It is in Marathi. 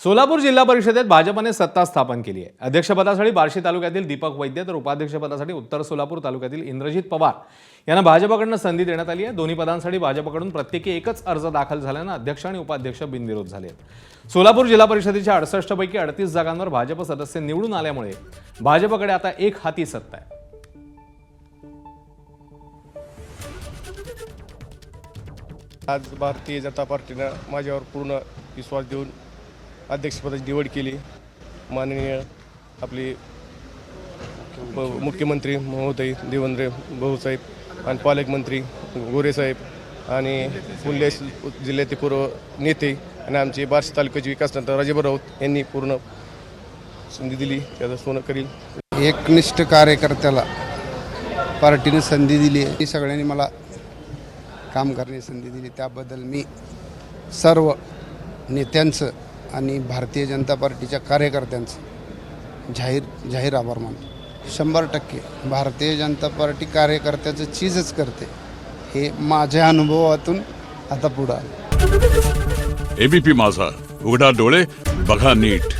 सोलापूर जिल्हा परिषदेत भाजपने सत्ता स्थापन केली आहे। अध्यक्षपदासाठी बार्शी तालुक्यातील दीपक वैद्य तर उपाध्यक्षपदासाठी उत्तर सोलापूर तालुक्यातील इंद्रजित पवार यांना भाजपकडून संधी देण्यात आली आहे। दोन्ही पदांसाठी भाजपकडून प्रत्येकी एकच अर्ज दाखल झाल्याने अध्यक्ष आणि उपाध्यक्ष बिनविरोध झाले आहेत। सोलापूर जिल्हा परिषदेच्या 68 पैकी 38 जागांवर भाजप सदस्य निवडून आल्यामुळे भाजपकडे आता एक हाती सत्ता आहे। आज भारतीय जनता पार्टीनं माझ्यावर पूर्ण विश्वास देऊन अध्यक्षपदाची निवड केली। माननीय आपले मुख्यमंत्री महोदय देवेंद्र भाऊसाहेब आणि पालकमंत्री गोरेसाहेब आणि पुणे जिल्ह्याचे पूर्व नेते आणि आमचे बार्शी तालुक्याचे विकासनंतर राजेभाऊ राऊत यांनी पूर्ण संधी दिली। त्याचं सोनं करील। एकनिष्ठ कार्यकर्त्याला पार्टीने संधी दिली आहे। सगळ्यांनी मला काम करण्याची संधी दिली, त्याबद्दल मी सर्व नेत्यांचं आणि भारतीय जनता पार्टीच्या कार्यकर्त्यांचं जाहीर आभार मानतो। 100% भारतीय जनता पार्टी कार्यकर्त्याचं चीजच करते, हे माझ्या अनुभवातून आता पुढे आलं। एबीपी माझा, उघडा डोळे बघा नीट।